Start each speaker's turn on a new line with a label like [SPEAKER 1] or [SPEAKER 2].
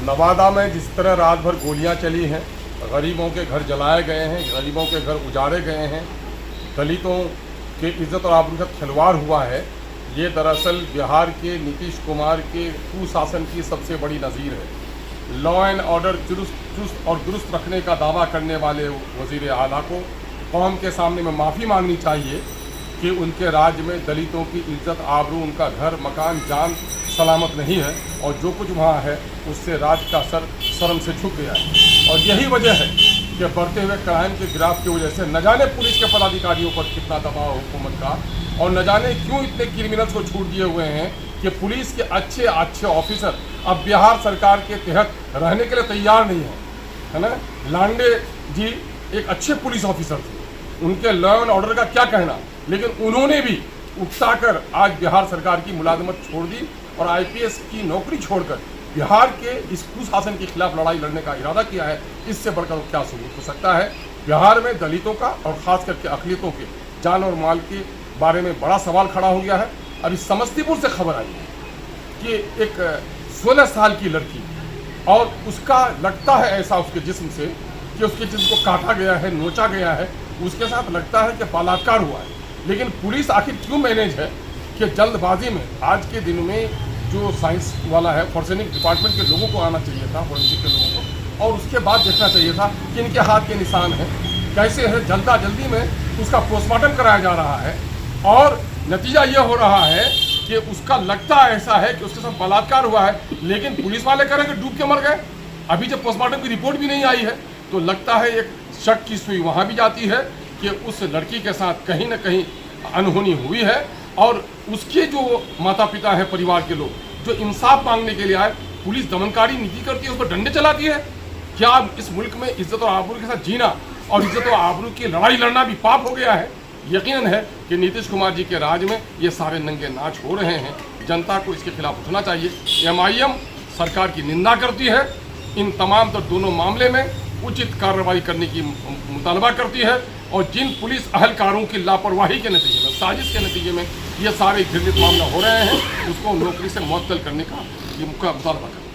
[SPEAKER 1] नवादा में जिस तरह रात भर गोलियां चली हैं, गरीबों के घर जलाए गए हैं, गरीबों के घर उजाड़े गए हैं, दलितों के इज्जत और आबरू के साथ खिलवाड़ हुआ है, ये दरअसल बिहार के नीतीश कुमार के कुशासन की सबसे बड़ी नज़ीर है। लॉ एंड ऑर्डर चुस्त और दुरुस्त रखने का दावा करने वाले वज़ीर आला को कौम के सामने में माफ़ी मांगनी चाहिए कि उनके राज्य में दलितों की इज्जत आबरू, उनका घर मकान जान सलामत नहीं है और जो कुछ वहाँ है उससे राज्य का सर शर्म से झुक गया है। और यही वजह है कि बढ़ते हुए क्राइम के ग्राफ की वजह से न जाने पुलिस के पदाधिकारियों पर कितना दबाव हुकूमत का, और न जाने क्यों इतने क्रिमिनल्स को छूट दिए हुए हैं कि पुलिस के अच्छे अच्छे ऑफिसर अब बिहार सरकार के तहत रहने के लिए तैयार नहीं है ना। लांडे जी एक अच्छे पुलिस ऑफिसर थे, उनके लॉ एंड ऑर्डर का क्या कहना, लेकिन उन्होंने भी उकसाकर आज बिहार सरकार की मुलाजमत छोड़ दी और आईपीएस की नौकरी छोड़कर बिहार के इस कुशासन के खिलाफ लड़ाई लड़ने का इरादा किया है। इससे बढ़कर क्या सबूत हो सकता है। बिहार में दलितों का और ख़ास करके अक़लियतों के जान और माल के बारे में बड़ा सवाल खड़ा हो गया है। अभी समस्तीपुर से खबर आई है कि एक 16 साल की लड़की, और उसका लगता है ऐसा उसके जिस्म से कि उसके जिस्म को काटा गया है, नोचा गया है, उसके साथ लगता है कि बलात्कार हुआ है। लेकिन पुलिस आखिर क्यों मैनेज है कि जल्दबाजी में आज के दिन में जो साइंस वाला है, फॉरेंसिक डिपार्टमेंट के लोगों को आना चाहिए था, फॉरेंसिक के लोगों को, और उसके बाद देखना चाहिए था कि इनके हाथ के निशान हैं कैसे है। जल्दी में उसका पोस्टमार्टम कराया जा रहा है और नतीजा ये हो रहा है कि उसका लगता ऐसा है कि उसके साथ बलात्कार हुआ है, लेकिन पुलिस वाले कह रहे हैं कि डूब के मर गए। अभी जब पोस्टमार्टम की रिपोर्ट भी नहीं आई है तो लगता है एक शक की सुई वहाँ भी जाती है कि उस लड़की के साथ कहीं ना कहीं अनहोनी हुई है, और उसके जो माता पिता है, परिवार के लोग जो इंसाफ मांगने के लिए आए, पुलिस दमनकारी नीति करती है, उस पर डंडे चलाती है। क्या इस मुल्क में इज्जत और आबरू के साथ जीना और इज्जत और आबरू की लड़ाई लड़ना भी पाप हो गया है? यकीनन है कि नीतीश कुमार जी के राज में ये सारे नंगे नाच हो रहे हैं। जनता को इसके खिलाफ उठना चाहिए। MIM सरकार की निंदा करती है, इन तमाम दोनों मामले में उचित कार्रवाई करने की मुतालबा करती है, और जिन पुलिस अहलकारों की लापरवाही के नतीजे में, साजिश के नतीजे में ये सारे घृणित मामला हो रहे हैं, उसको नौकरी से मुअत्तल करने का ये मुतालबा करता है।